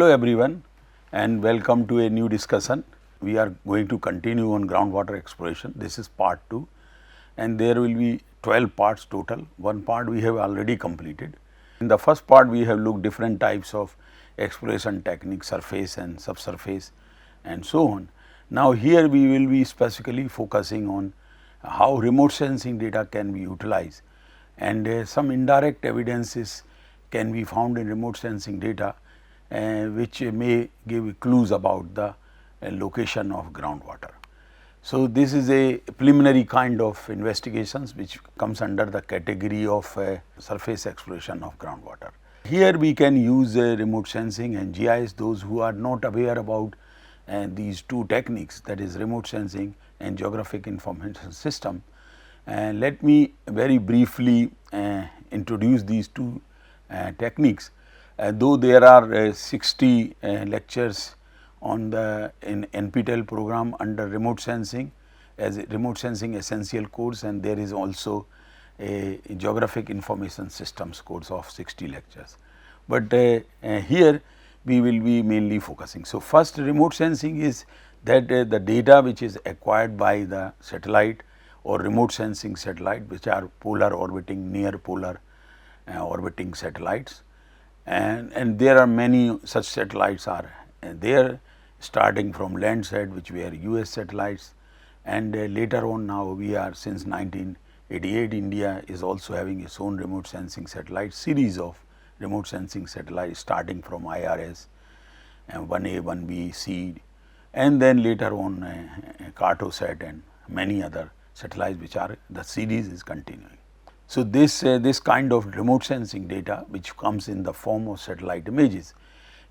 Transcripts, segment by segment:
Hello everyone and welcome to a new discussion. We are going to continue on groundwater exploration. This is part 2 and there will be 12 parts total. One part we have already completed. In the first part we have looked different types of exploration techniques, surface and subsurface and so on. Now here we will be specifically focusing on how remote sensing data can be utilized and some indirect evidences can be found in remote sensing data which may give clues about the location of groundwater. So, this is a preliminary kind of investigations which comes under the category of surface exploration of groundwater. Here we can use remote sensing and GIS. Those who are not aware about these two techniques, that is remote sensing and geographic information system, let me very briefly introduce these two techniques. Though there are 60 lectures on the NPTEL program under remote sensing as a remote sensing essential course, and there is also a geographic information systems course of 60 lectures. But here we will be mainly focusing. So, first remote sensing is that the data which is acquired by the satellite or remote sensing satellite, which are polar orbiting, near polar orbiting satellites, and there are many such satellites are there, starting from Landsat, which were US satellites, and later on now we are since 1988 India is also having its own remote sensing satellite series of remote sensing satellites starting from IRS 1A, 1B, C, and then later on Cartosat and many other satellites which are the series is continuing. So, this kind of remote sensing data which comes in the form of satellite images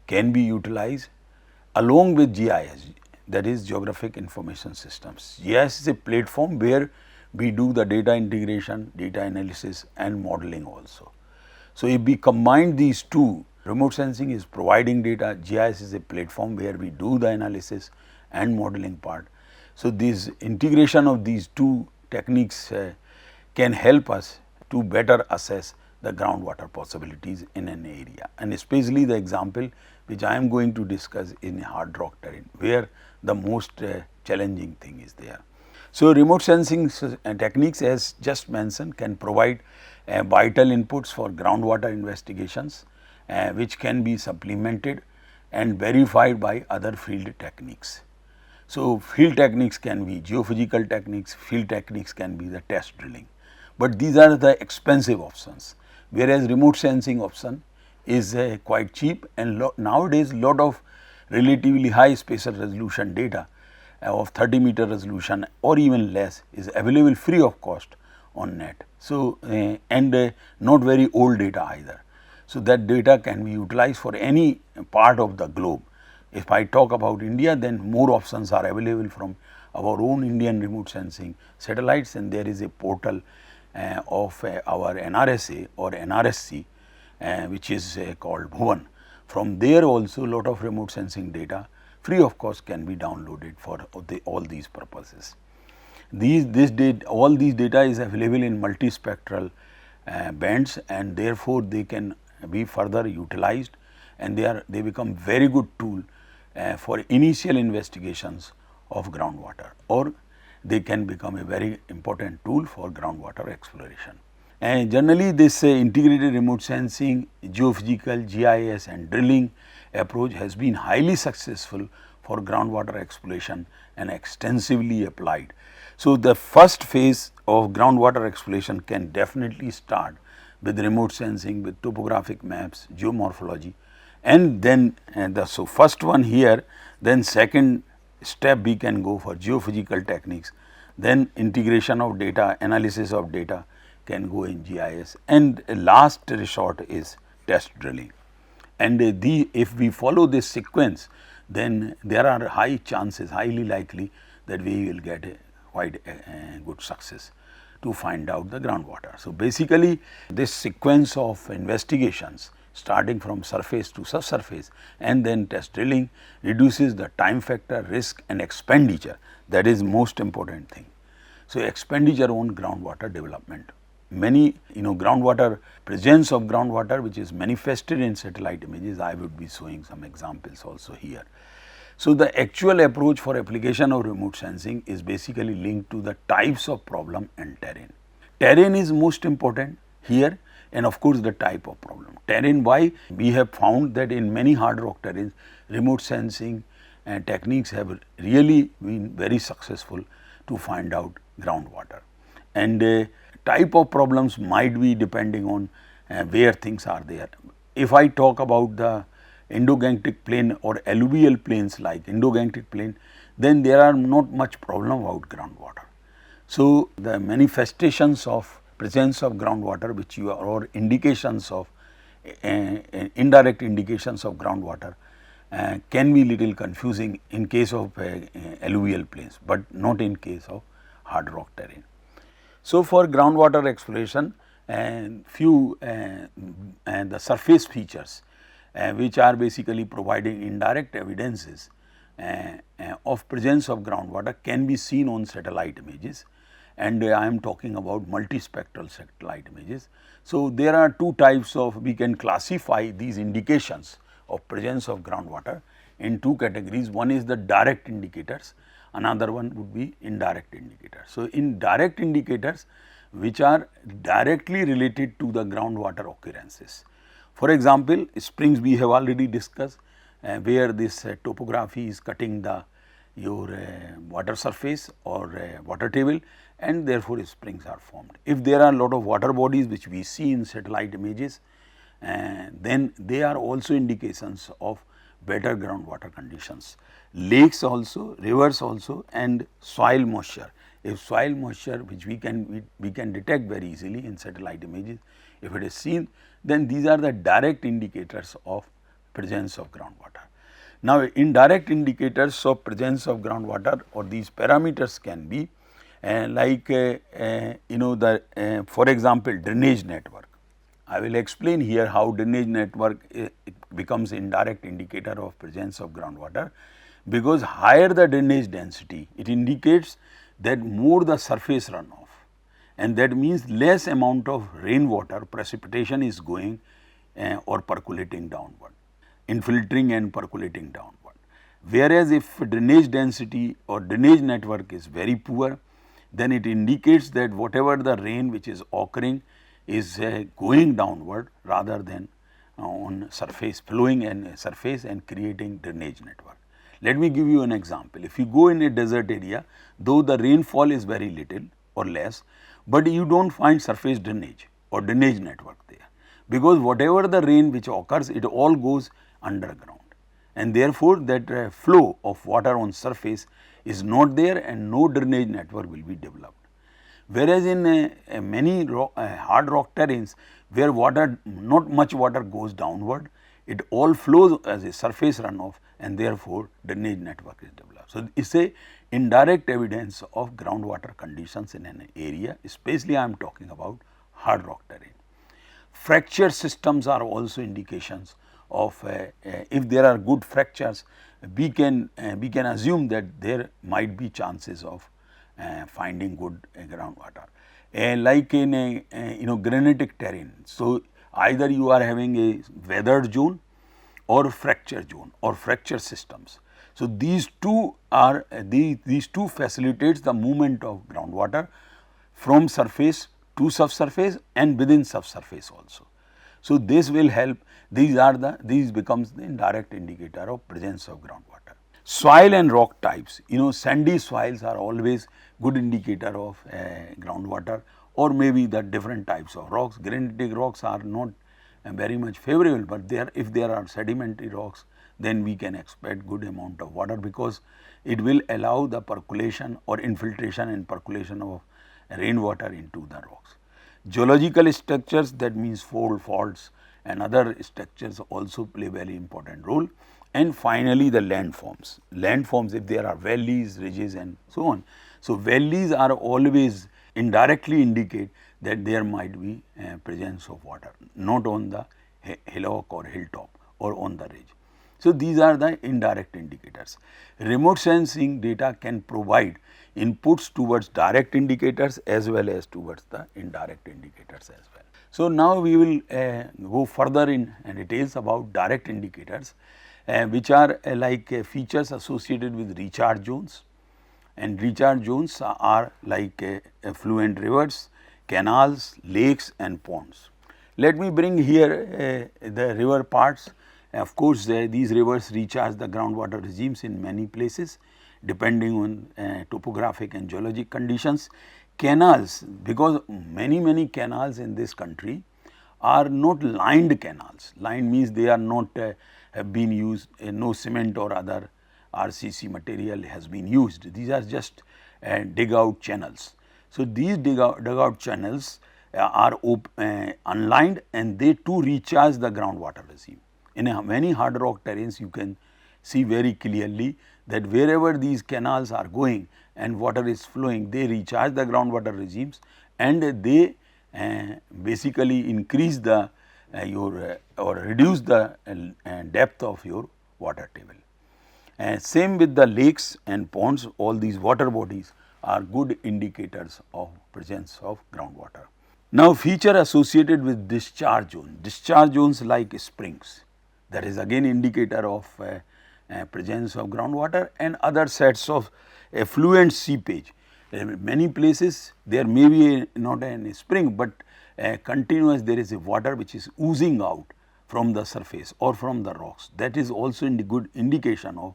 can be utilized along with GIS, that is geographic information systems. GIS is a platform where we do the data integration, data analysis and modeling also. So, if we combine these two, remote sensing is providing data, GIS is a platform where we do the analysis and modeling part. So, this integration of these two techniques can help us to better assess the groundwater possibilities in an area, and especially the example which I am going to discuss in hard rock terrain, where the most challenging thing is there. So, remote sensing techniques, as just mentioned, can provide vital inputs for groundwater investigations which can be supplemented and verified by other field techniques. So, field techniques can be geophysical techniques, field techniques can be the test drilling, but these are the expensive options, whereas remote sensing option is quite cheap, and nowadays lot of relatively high spatial resolution data of 30 meter resolution or even less is available free of cost on net. So, and not very old data either. So, that data can be utilized for any part of the globe. If I talk about India, then more options are available from our own Indian remote sensing satellites, and there is a portal of our NRSA or NRSC which is called Bhuvan. From there also lot of remote sensing data free of cost can be downloaded for all these purposes. All these data is available in multispectral bands, and therefore they can be further utilized, and they become very good tool for initial investigations of groundwater, or they can become a very important tool for groundwater exploration. And generally this integrated remote sensing, geophysical, GIS and drilling approach has been highly successful for groundwater exploration and extensively applied. So, the first phase of groundwater exploration can definitely start with remote sensing, with topographic maps, geomorphology, and then so first one here, then second step we can go for geophysical techniques, then integration of data, analysis of data can go in GIS, and last resort is test drilling. And if we follow this sequence, then there are high chances, highly likely that we will get quite a good success to find out the groundwater. So, basically this sequence of investigations starting from surface to subsurface and then test drilling reduces the time factor, risk and expenditure, that is most important thing. So, expenditure on groundwater development many groundwater, presence of groundwater which is manifested in satellite images. I would be showing some examples also here. So, the actual approach for application of remote sensing is basically linked to the types of problem and terrain. Terrain is most important here, and of course, the type of problem. Terrain, why? We have found that in many hard rock terrains, remote sensing techniques have really been very successful to find out groundwater. And type of problems might be depending on where things are there. If I talk about the Indo-Gangetic plain or alluvial plains like Indo-Gangetic plain, then there are not much problem about groundwater. So, the manifestations of presence of groundwater which you are, or indications of indirect indications of groundwater can be little confusing in case of alluvial plains, but not in case of hard rock terrain. So, for groundwater exploration, few the surface features which are basically providing indirect evidences of presence of groundwater can be seen on satellite images, and I am talking about multispectral satellite images. So, there are two types of, we can classify these indications of presence of groundwater in two categories. One is the direct indicators, another one would be indirect indicators. So, in direct indicators which are directly related to the groundwater occurrences. For example, springs we have already discussed where this topography is cutting the water surface or water table, and therefore springs are formed. If there are a lot of water bodies which we see in satellite images, then they are also indications of better groundwater conditions. Lakes also, rivers also, and soil moisture. If soil moisture which we can detect very easily in satellite images, if it is seen, then these are the direct indicators of presence of groundwater. Now, indirect indicators of presence of groundwater or these parameters can be for example, drainage network. I will explain here how drainage network it becomes indirect indicator of presence of groundwater, because higher the drainage density, it indicates that more the surface runoff, and that means less amount of rainwater precipitation is going or percolating downward, infiltrating and percolating downward. Whereas, if drainage density or drainage network is very poor, then it indicates that whatever the rain which is occurring is going downward rather than on surface, flowing and surface and creating drainage network. Let me give you an example. If you go in a desert area, though the rainfall is very little or less, but you do not find surface drainage or drainage network there, because whatever the rain which occurs, it all goes underground, and therefore, that flow of water on surface is not there and no drainage network will be developed. Whereas, in many hard rock terrains where water, not much water goes downward, it all flows as a surface runoff, and therefore, drainage network is developed. So, it is a indirect evidence of groundwater conditions in an area, especially I am talking about hard rock terrain. Fracture systems are also indications of if there are good fractures, we can assume that there might be chances of finding good groundwater. Like in a granitic terrain, so either you are having a weathered zone or fracture zone or fracture systems. So, these two are these two facilitates the movement of groundwater from surface to subsurface and within subsurface also. So, this will help, these becomes the indirect indicator of presence of groundwater. Soil and rock types, sandy soils are always good indicator of groundwater, or maybe the different types of rocks. Granitic rocks are not very much favorable, but if there are sedimentary rocks, then we can expect good amount of water, because it will allow the percolation or infiltration and percolation of rainwater into the rocks. Geological structures, that means faults and other structures also play very important role. And finally, the landforms. Landforms, if there are valleys, ridges and so on. So, valleys are always indirectly indicate that there might be presence of water, not on the hillock or hilltop or on the ridge. So, these are the indirect indicators. Remote sensing data can provide inputs towards direct indicators as well as towards the indirect indicators as well. So, now we will go further in details about direct indicators, which are like features associated with recharge zones, and recharge zones are like affluent rivers, canals, lakes and ponds. Let me bring here the river parts. Of course, these rivers recharge the groundwater regimes in many places depending on topographic and geologic conditions. Canals, because many canals in this country are not lined canals. Lined means they are not have been used, no cement or other RCC material has been used. These are just dig out channels. So, these dugout channels are unlined and they too recharge the groundwater regime. In many hard rock terrains you can see very clearly that wherever these canals are going and water is flowing, they recharge the groundwater regimes and they basically increase the or reduce the depth of your water table. Same with the lakes and ponds, all these water bodies are good indicators of presence of groundwater. Now, feature associated with discharge zones like springs, that is again indicator of presence of groundwater, and other sets of effluent seepage. Many places there may be not a spring, but continuous there is a water which is oozing out from the surface or from the rocks. That is also a good indication of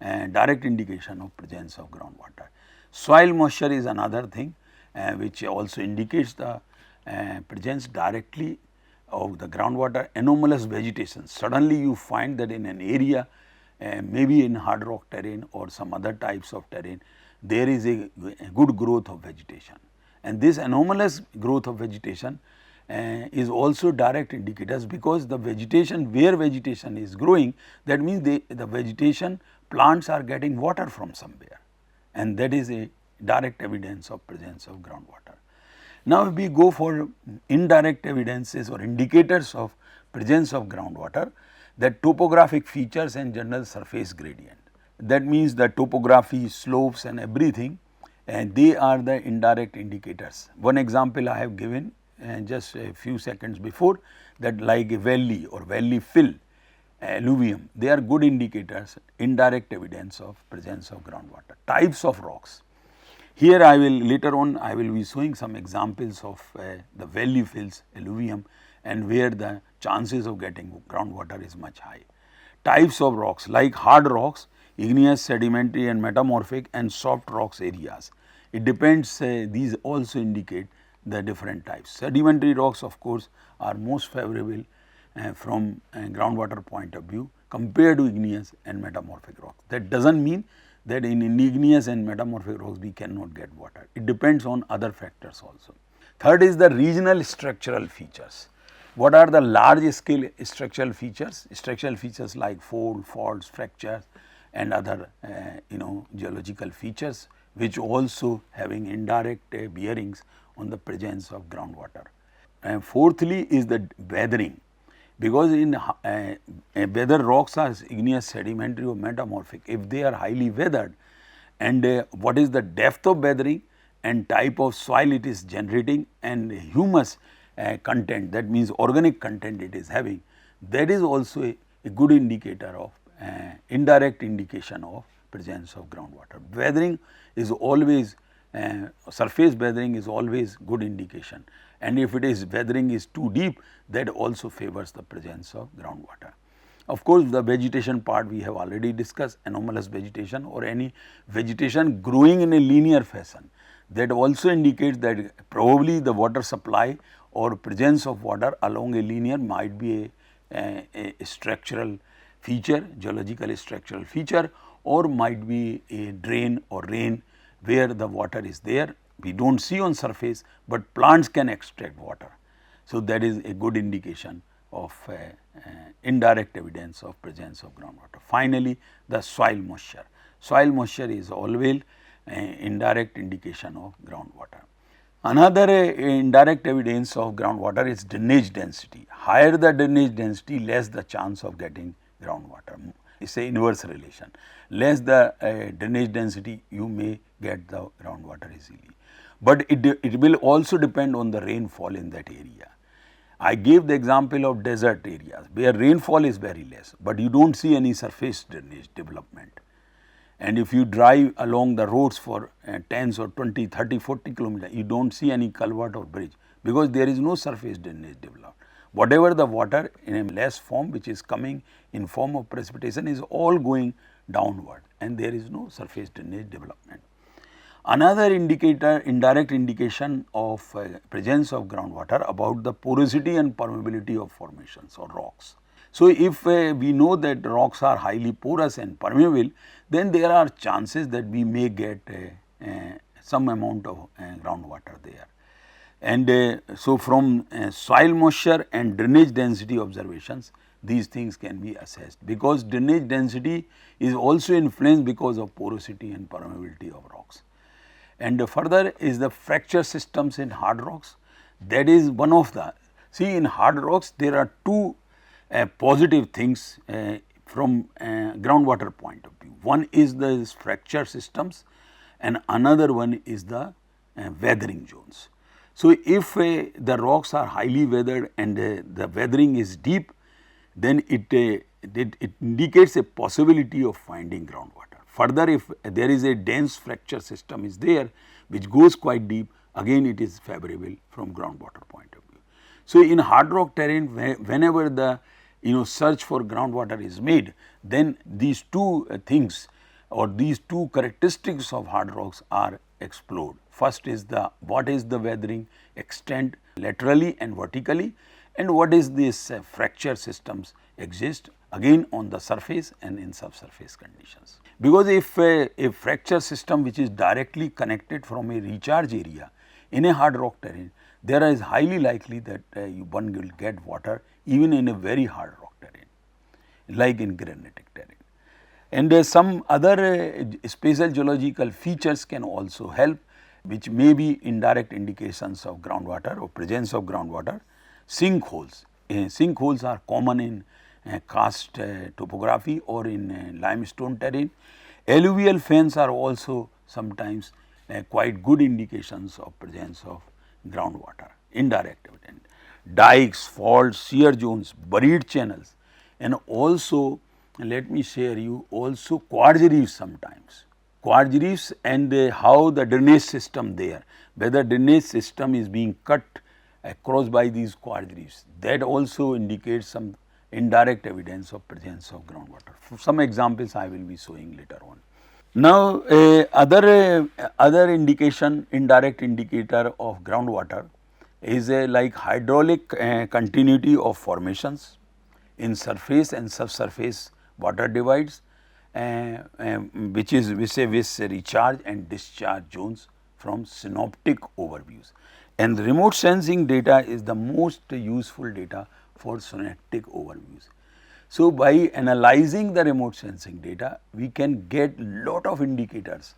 direct indication of presence of groundwater. Soil moisture is another thing which also indicates the presence directly of the groundwater. Anomalous vegetation, suddenly you find that in an area maybe in hard rock terrain or some other types of terrain, there is a good growth of vegetation, and this anomalous growth of vegetation is also direct indicators, because the vegetation, where vegetation is growing, that means the vegetation plants are getting water from somewhere, and that is a direct evidence of presence of groundwater. Now, if we go for indirect evidences or indicators of presence of groundwater, that topographic features and general surface gradient. That means the topography, slopes and everything, and they are the indirect indicators. One example I have given just a few seconds before, that like a valley or valley fill, alluvium, they are good indicators, indirect evidence of presence of groundwater. Types of rocks. Here I will later on I will be showing some examples of the valley fills, alluvium, and where the chances of getting groundwater is much high. Types of rocks like hard rocks, igneous, sedimentary and metamorphic, and soft rocks areas. It depends, these also indicate the different types. Sedimentary rocks of course are most favorable from a groundwater point of view compared to igneous and metamorphic rocks. That does not mean that in igneous and metamorphic rocks we cannot get water. It depends on other factors also. Third is the regional structural features. What are the large scale structural features? Structural features like fold, faults, fractures and other geological features, which also having indirect bearings on the presence of groundwater. And fourthly is the weathering, because in whether rocks are igneous, sedimentary or metamorphic, if they are highly weathered, and what is the depth of weathering and type of soil it is generating and humus content, that means organic content it is having, that is also a good indicator of indirect indication of presence of groundwater. Weathering is always surface weathering is always good indication, and if it is weathering is too deep, that also favors the presence of groundwater. Of course, the vegetation part we have already discussed, anomalous vegetation or any vegetation growing in a linear fashion, that also indicates that probably the water supply or presence of water along a linear might be a structural feature, geological structural feature, or might be a drain or rain where the water is there. We do not see on surface, but plants can extract water. So, that is a good indication of indirect evidence of presence of groundwater. Finally, the soil moisture. Soil moisture is always indirect indication of groundwater. Another indirect evidence of groundwater is drainage density. Higher the drainage density, less the chance of getting groundwater. It's a inverse relation. Less the drainage density, you may get the groundwater easily. But it will also depend on the rainfall in that area. I gave the example of desert areas where rainfall is very less, but you do not see any surface drainage development. And if you drive along the roads for 10s or 20, 30, 40 kilometers, you do not see any culvert or bridge, because there is no surface drainage developed. Whatever the water in a less form which is coming in form of precipitation is all going downward, and there is no surface drainage development. Another indicator, indirect indication of presence of groundwater about the porosity and permeability of formations or rocks. So, if we know that rocks are highly porous and permeable, then there are chances that we may get some amount of groundwater there. And so, from soil moisture and drainage density observations, these things can be assessed, because drainage density is also influenced because of porosity and permeability of rocks. And further is the fracture systems in hard rocks. That is one of the, see, in hard rocks there are two positive things from groundwater point of view. One is the fracture systems and another one is the weathering zones. So, if the rocks are highly weathered and the weathering is deep, then it indicates a possibility of finding groundwater. Further, if there is a dense fracture system is there which goes quite deep, again it is favorable from groundwater point of view. So, in hard rock terrain, whenever the search for groundwater is made, then these two things or these two characteristics of hard rocks are explored. First is the what is the weathering extent laterally and vertically, and what is this fracture systems exist again on the surface and in subsurface conditions. Because if a fracture system which is directly connected from a recharge area in a hard rock terrain, there is highly likely that one will get water even in a very hard rock terrain, like in granitic terrain. And some other spatial geological features can also help, which may be indirect indications of groundwater or presence of groundwater. Sinkholes, sinkholes are common in karst topography or in limestone terrain. Alluvial fans are also sometimes quite good indications of presence of groundwater, indirect evidence. Dikes, faults, shear zones, buried channels, and also let me share you also quartz reefs sometimes. Quartz reefs and how the drainage system there, whether drainage system is being cut across by these quartz reefs, that also indicates some indirect evidence of presence of groundwater. Some examples I will be showing later on. Now, other indication, indirect indicator of groundwater is like hydraulic continuity of formations in surface and subsurface water divides, which is with recharge and discharge zones from synoptic overviews. And remote sensing data is the most useful data for synoptic overviews. So, by analyzing the remote sensing data, we can get lot of indicators,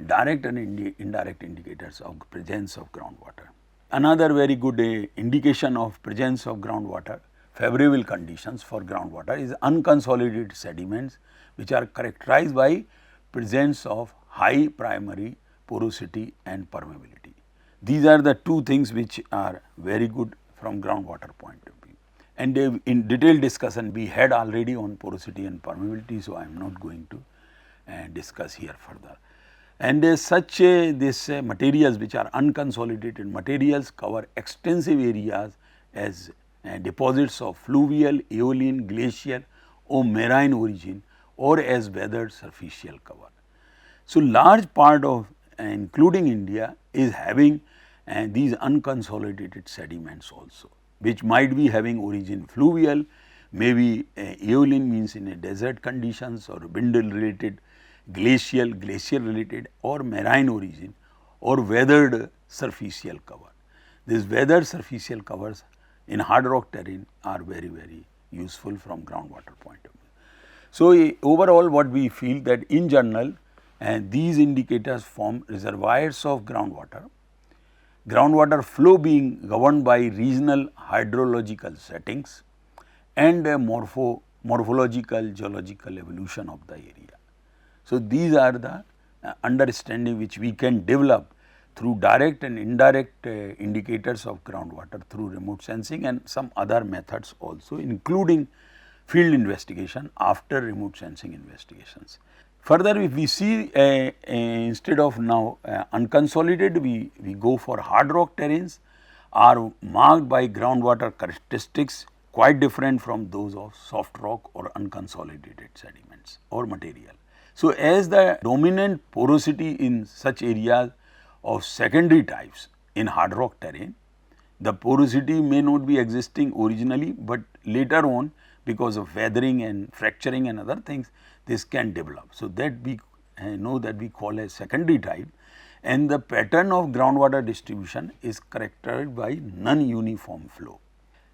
direct and indirect indicators of presence of groundwater. Another very good indication of presence of groundwater, favorable conditions for groundwater, is unconsolidated sediments, which are characterized by presence of high primary porosity and permeability. These are the two things which are very good from groundwater point of view. And in detailed discussion we had already on porosity and permeability, so I am not going to discuss here further. And these materials which are unconsolidated materials cover extensive areas as deposits of fluvial, aeolian, glacial or marine origin, or as weathered superficial cover. So, large part of including India is having these unconsolidated sediments also, which might be having origin fluvial, maybe aeolian means in a desert conditions, or bindle related, glacial related, or marine origin, or weathered superficial cover. These weathered superficial covers in hard rock terrain are very useful from groundwater point of view. So, overall what we feel that in general these indicators form reservoirs of groundwater, groundwater flow being governed by regional hydrological settings and morphological, geological evolution of the area. So, these are the understanding which we can develop through direct and indirect indicators of groundwater through remote sensing and some other methods also, including field investigation after remote sensing investigations. Further, if we see instead of now unconsolidated, we go for hard rock terrains are marked by groundwater characteristics quite different from those of soft rock or unconsolidated sediments or material. So, as the dominant porosity in such areas of secondary types in hard rock terrain, the porosity may not be existing originally, but later on because of weathering and fracturing and other things, this can develop. So, that we know that we call as secondary type, and the pattern of groundwater distribution is characterized by non-uniform flow.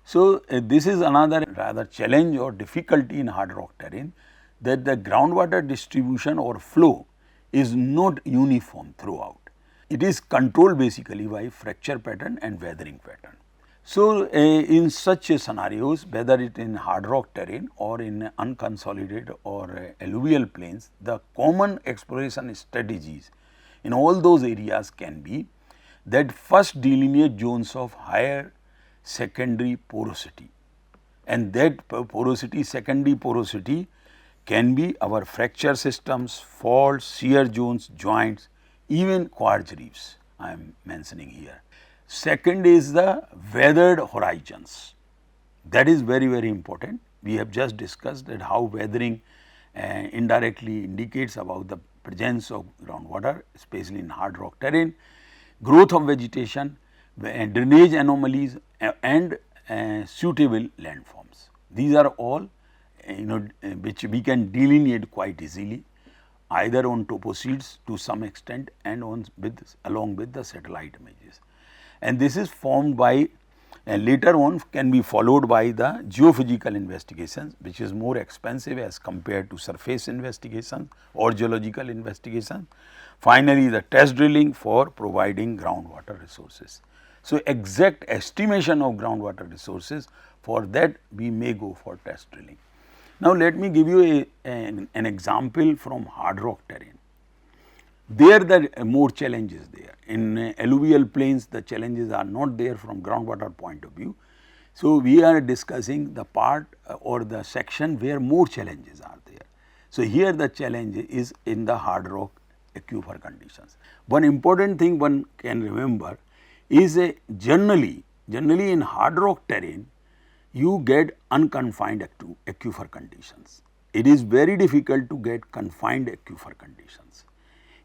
So, this is another rather challenge or difficulty in hard rock terrain, that the groundwater distribution or flow is not uniform throughout. It is controlled basically by fracture pattern and weathering pattern. So, in such scenarios, whether it in hard rock terrain or in unconsolidated or alluvial plains, the common exploration strategies in all those areas can be that first delineate zones of higher secondary porosity, and that porosity, secondary porosity can be our fracture systems, faults, shear zones, joints, even quartz reefs I am mentioning here. Second is the weathered horizons. That is very, very important. We have just discussed that how weathering indirectly indicates about the presence of groundwater, especially in hard rock terrain, growth of vegetation, drainage anomalies and suitable landforms. These are all which we can delineate quite easily either on toposheets to some extent and along with the satellite images. And this is formed by later on can be followed by the geophysical investigations, which is more expensive as compared to surface investigations or geological investigations. Finally, the test drilling for providing groundwater resources. So, exact estimation of groundwater resources, for that we may go for test drilling. Now, let me give you an example from hard rock terrain. There the more challenges there. In alluvial plains, the challenges are not there from groundwater point of view. So, we are discussing the part or the section where more challenges are there. So, here the challenge is in the hard rock aquifer conditions. One important thing one can remember is generally in hard rock terrain, you get unconfined aquifer conditions. It is very difficult to get confined aquifer conditions.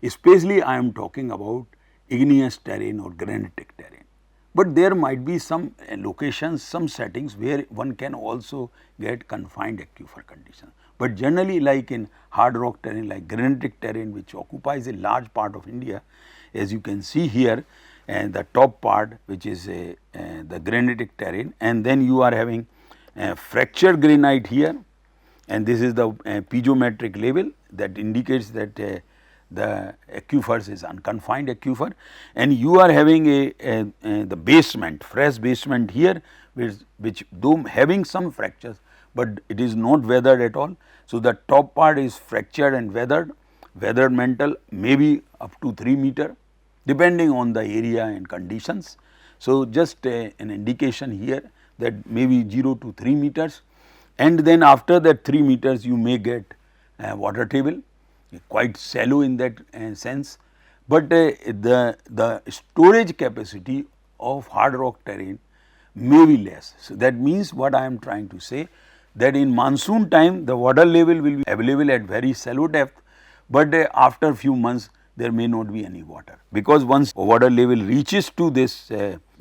Especially I am talking about igneous terrain or granitic terrain, but there might be some locations, some settings where one can also get confined aquifer conditions. But generally like in hard rock terrain like granitic terrain, which occupies a large part of India, as you can see here, and the top part which is the granitic terrain, and then you are having fractured granite here, and this is the piezometric level that indicates that the aquifers is unconfined aquifer, and you are having the basement, fresh basement here, which though having some fractures, but it is not weathered at all. So, the top part is fractured and weathered mantle maybe up to 3 meter depending on the area and conditions. So, just an indication here that maybe 0 to 3 meters, and then after that 3 meters you may get water table, quite shallow in that sense, but the storage capacity of hard rock terrain may be less. So, that means what I am trying to say, that in monsoon time the water level will be available at very shallow depth, but after few months there may not be any water, because once water level reaches to this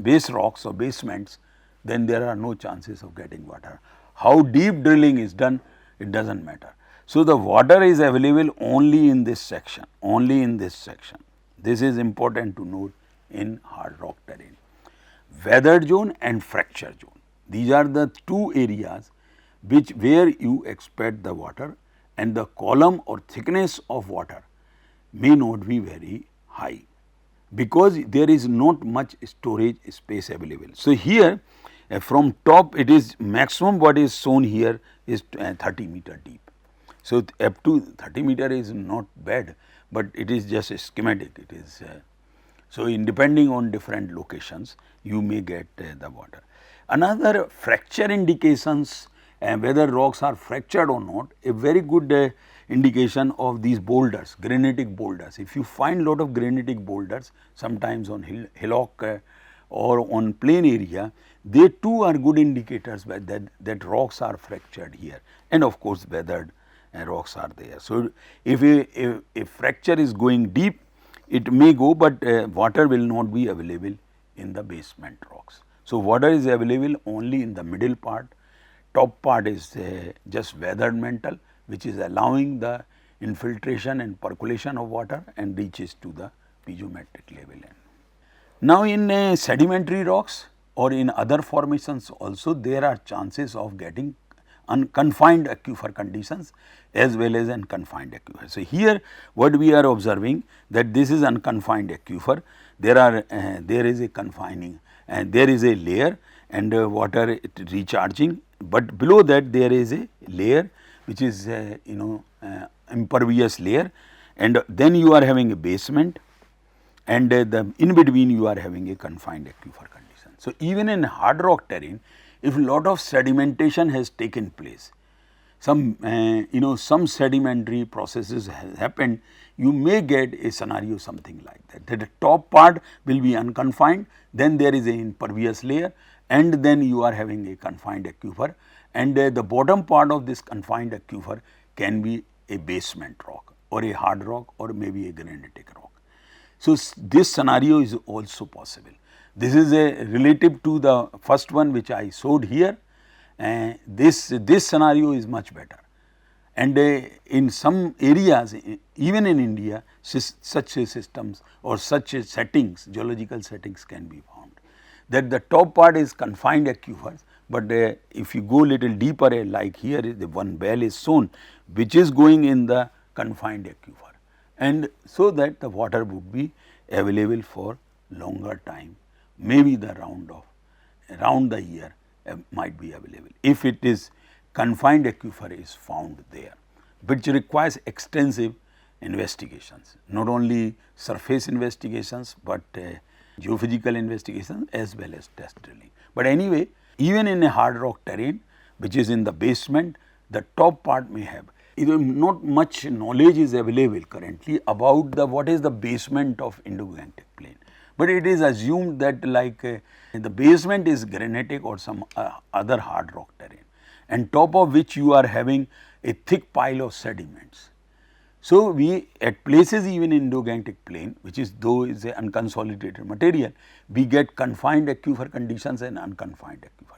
base rocks or basements, then there are no chances of getting water. How deep drilling is done, it does not matter. So, the water is available only in this section, only in this section. This is important to note in hard rock terrain. Weathered zone and fracture zone, these are the two areas where you expect the water, and the column or thickness of water may not be very high, because there is not much storage space available. So, here from top it is maximum what is shown here is 30-meter deep. So, up to 30-meter is not bad, but it is just a schematic. It is so depending on different locations, you may get the water. Another fracture indications, whether rocks are fractured or not, a very good indication of these boulders, granitic boulders. If you find lot of granitic boulders, sometimes on hillock or on plain area, they too are good indicators that rocks are fractured here, and of course weathered rocks are there. So, if a fracture is going deep, it may go, but water will not be available in the basement rocks. So, water is available only in the middle part. Top part is just weathered mantle, which is allowing the infiltration and percolation of water and reaches to the piezometric level. Now, in sedimentary rocks or in other formations also, there are chances of getting unconfined aquifer conditions as well as unconfined aquifer. So, here what we are observing that this is unconfined aquifer, there is a confining and there is a layer and water recharging, but below that there is a layer which is impervious layer, and then you are having a basement, and the in between you are having a confined aquifer condition. So, even in hard rock terrain, if lot of sedimentation has taken place, some some sedimentary processes have happened, you may get a scenario something like that the top part will be unconfined, then there is a impervious layer, and then you are having a confined aquifer, and the bottom part of this confined aquifer can be a basement rock or a hard rock or maybe a granitic rock. So, this scenario is also possible. This is a relative to the first one which I showed here, this scenario is much better, and in some areas even in India such systems or such settings, geological settings can be found, that the top part is confined aquifers, but if you go little deeper, like here the one well is shown which is going in the confined aquifer, and so that the water would be available for longer time, maybe the round the year might be available if it is confined aquifer is found there, which requires extensive investigations, not only surface investigations, but geophysical investigations as well as test drilling. But anyway, even in a hard rock terrain which is in the basement, the top part may have, not much knowledge is available currently about what is the basement of Indo-Gangetic plain, but it is assumed that like the basement is granitic or some other hard rock terrain, and top of which you are having a thick pile of sediments. So, we at places even in Indo-Gangetic plain, which is though is a unconsolidated material, we get confined aquifer conditions and unconfined aquifer.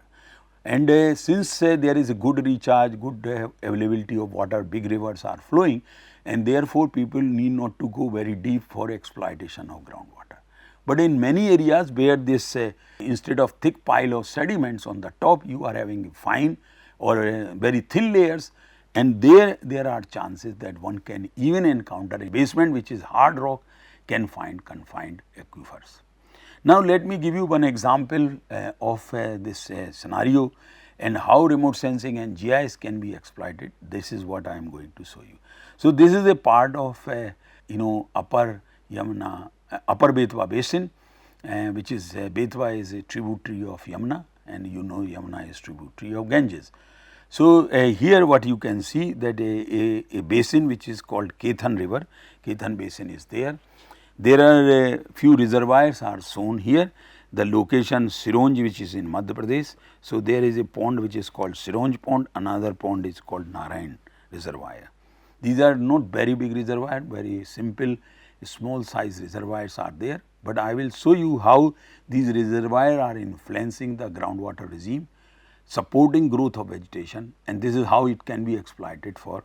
And since there is a good recharge, good availability of water, big rivers are flowing, and therefore, people need not to go very deep for exploitation of groundwater. But in many areas where this instead of thick pile of sediments on the top, you are having fine or very thin layers, and there are chances that one can even encounter a basement which is hard rock can find confined aquifers. Now, let me give you one example of this scenario and how remote sensing and GIS can be exploited. This is what I am going to show you. So, this is a part of upper Yamuna, upper Betwa basin, which is Betwa is a tributary of Yamuna, and Yamuna is tributary of Ganges. So, here what you can see that a basin which is called Kethan river, Kethan basin is there. There are a few reservoirs are shown here, the location Sironj which is in Madhya Pradesh. So, there is a pond which is called Sironj pond, another pond is called Narayan reservoir. These are not very big reservoir, very simple small size reservoirs are there, but I will show you how these reservoirs are influencing the groundwater regime, supporting growth of vegetation, and this is how it can be exploited for.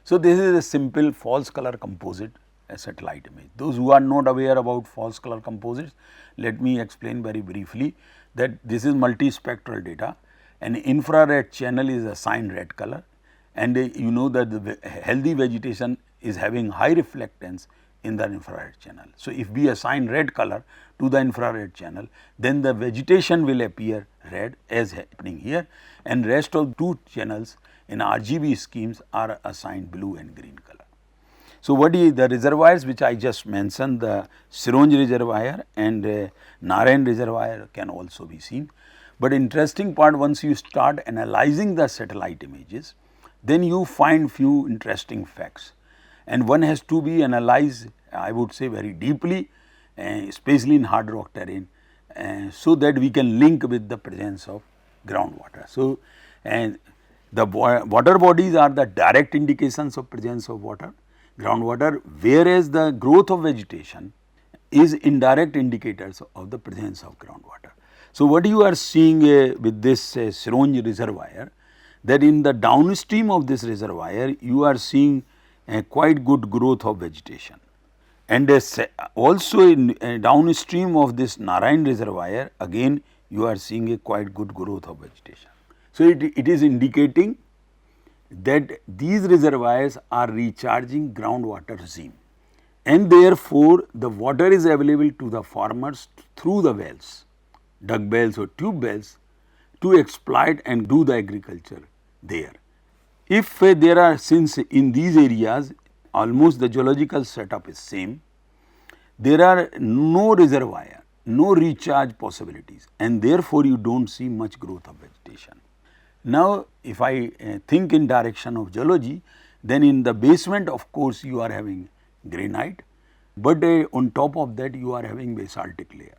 So, this is a simple false color composite satellite image. Those who are not aware about false color composites, let me explain very briefly that this is multispectral data. An infrared channel is assigned red color, and you know that the healthy vegetation is having high reflectance in the infrared channel. So, if we assign red color to the infrared channel, then the vegetation will appear red as happening here, and rest of two channels in RGB schemes are assigned blue and green color. So, what is the reservoirs which I just mentioned, the Sironj reservoir and Narayan reservoir can also be seen. But interesting part, once you start analyzing the satellite images, then you find few interesting facts, and one has to be analyzed, I would say, very deeply, especially in hard rock terrain, so that we can link with the presence of groundwater. So, and the water bodies are the direct indications of presence of water, groundwater, whereas the growth of vegetation is indirect indicators of the presence of groundwater. So, what you are seeing with this Sironj reservoir, that in the downstream of this reservoir you are seeing quite good growth of vegetation, and also in downstream of this Narayan reservoir again you are seeing a quite good growth of vegetation. So, it is indicating that these reservoirs are recharging groundwater regime, and therefore, the water is available to the farmers through the wells, dug wells or tube wells, to exploit and do the agriculture there. If there are, since in these areas almost the geological setup is same, there are no reservoir, no recharge possibilities, and therefore, you do not see much growth of vegetation. Now, if I think in direction of geology, then in the basement of course, you are having granite, but on top of that you are having basaltic layer.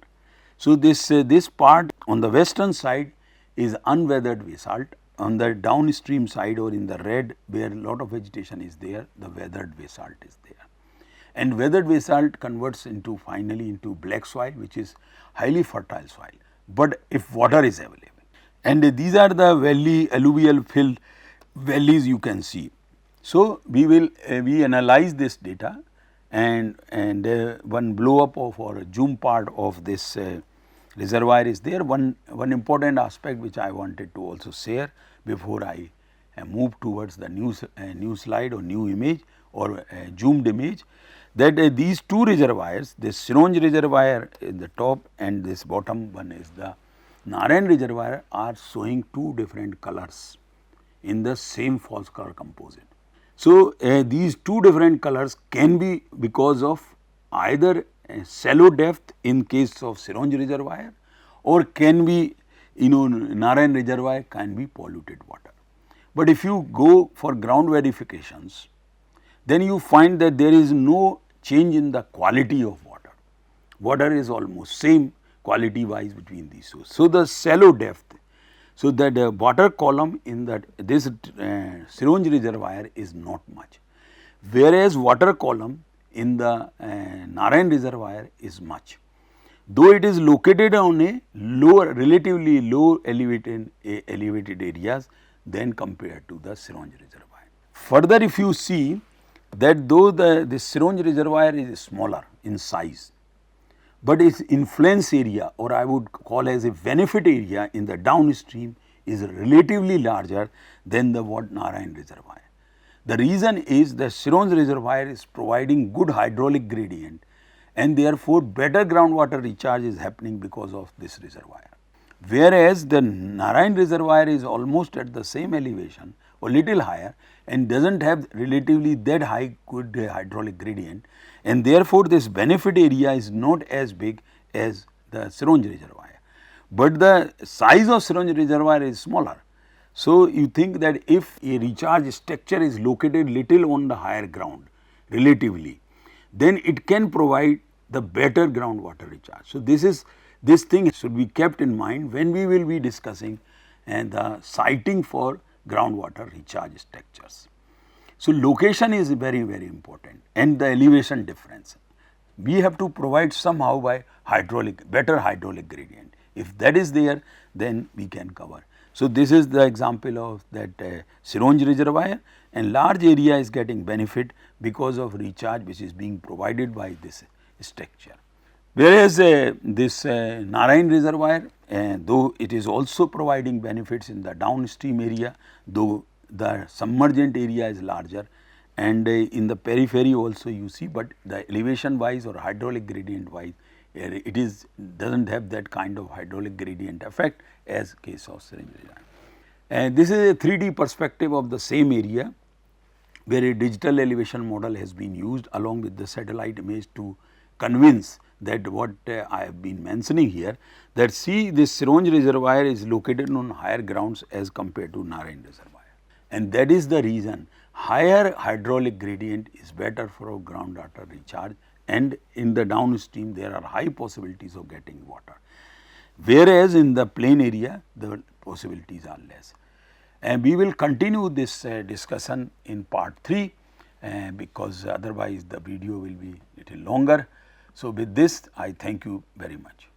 So, this part on the western side is unweathered basalt, on the downstream side or in the red where a lot of vegetation is there, the weathered basalt is there, and weathered basalt converts into finally into black soil, which is highly fertile soil, but if water is available. And these are the valley alluvial filled valleys you can see. So, we will we analyze this data, and one blow up of or zoom part of this reservoir is there. One important aspect which I wanted to also share before I move towards the new slide or new image or zoomed image, that these two reservoirs, this Sironj reservoir in the top and this bottom one is the Narayan reservoir, are showing two different colors in the same false color composite. So, these two different colors can be because of either shallow depth in case of Sironj reservoir, or can be Narayan reservoir can be polluted water. But if you go for ground verifications, then you find that there is no change in the quality of water. Water is almost same quality wise between these two. So, the shallow depth, so that water column in that this Sironj reservoir is not much, whereas water column in the Narayan reservoir is much, though it is located on a lower, relatively low elevated areas than compared to the Sironj reservoir. Further, if you see that though the Sironj reservoir is smaller in size, but its influence area, or I would call as a benefit area in the downstream, is relatively larger than the Narayan reservoir. The reason is the Sironj reservoir is providing good hydraulic gradient, and therefore, better groundwater recharge is happening because of this reservoir. Whereas, the Narayan reservoir is almost at the same elevation or little higher and does not have relatively that high good hydraulic gradient, and therefore, this benefit area is not as big as the Sironj reservoir, but the size of Sironj reservoir is smaller. So, you think that if a recharge structure is located little on the higher ground relatively, then it can provide the better groundwater recharge. So, this thing should be kept in mind when we will be discussing the siting for groundwater recharge structures. So, location is very important, and the elevation difference. We have to provide somehow by better hydraulic gradient. If that is there, then we can cover. So, this is the example of that Sironj reservoir, and large area is getting benefit because of recharge which is being provided by this structure. Whereas, this Narayan reservoir, though it is also providing benefits in the downstream area, though the submergent area is larger, and in the periphery also you see, but the elevation wise or hydraulic gradient wise, it is does not have that kind of hydraulic gradient effect as case of Sironj reservoir. And this is a 3D perspective of the same area, where a digital elevation model has been used along with the satellite image to convince that what I have been mentioning here, that see this Sironj reservoir is located on higher grounds as compared to Narayan reservoir. And that is the reason higher hydraulic gradient is better for groundwater recharge, and in the downstream there are high possibilities of getting water, whereas in the plain area the possibilities are less. And we will continue this discussion in part 3 because otherwise the video will be little longer. So, with this I thank you very much.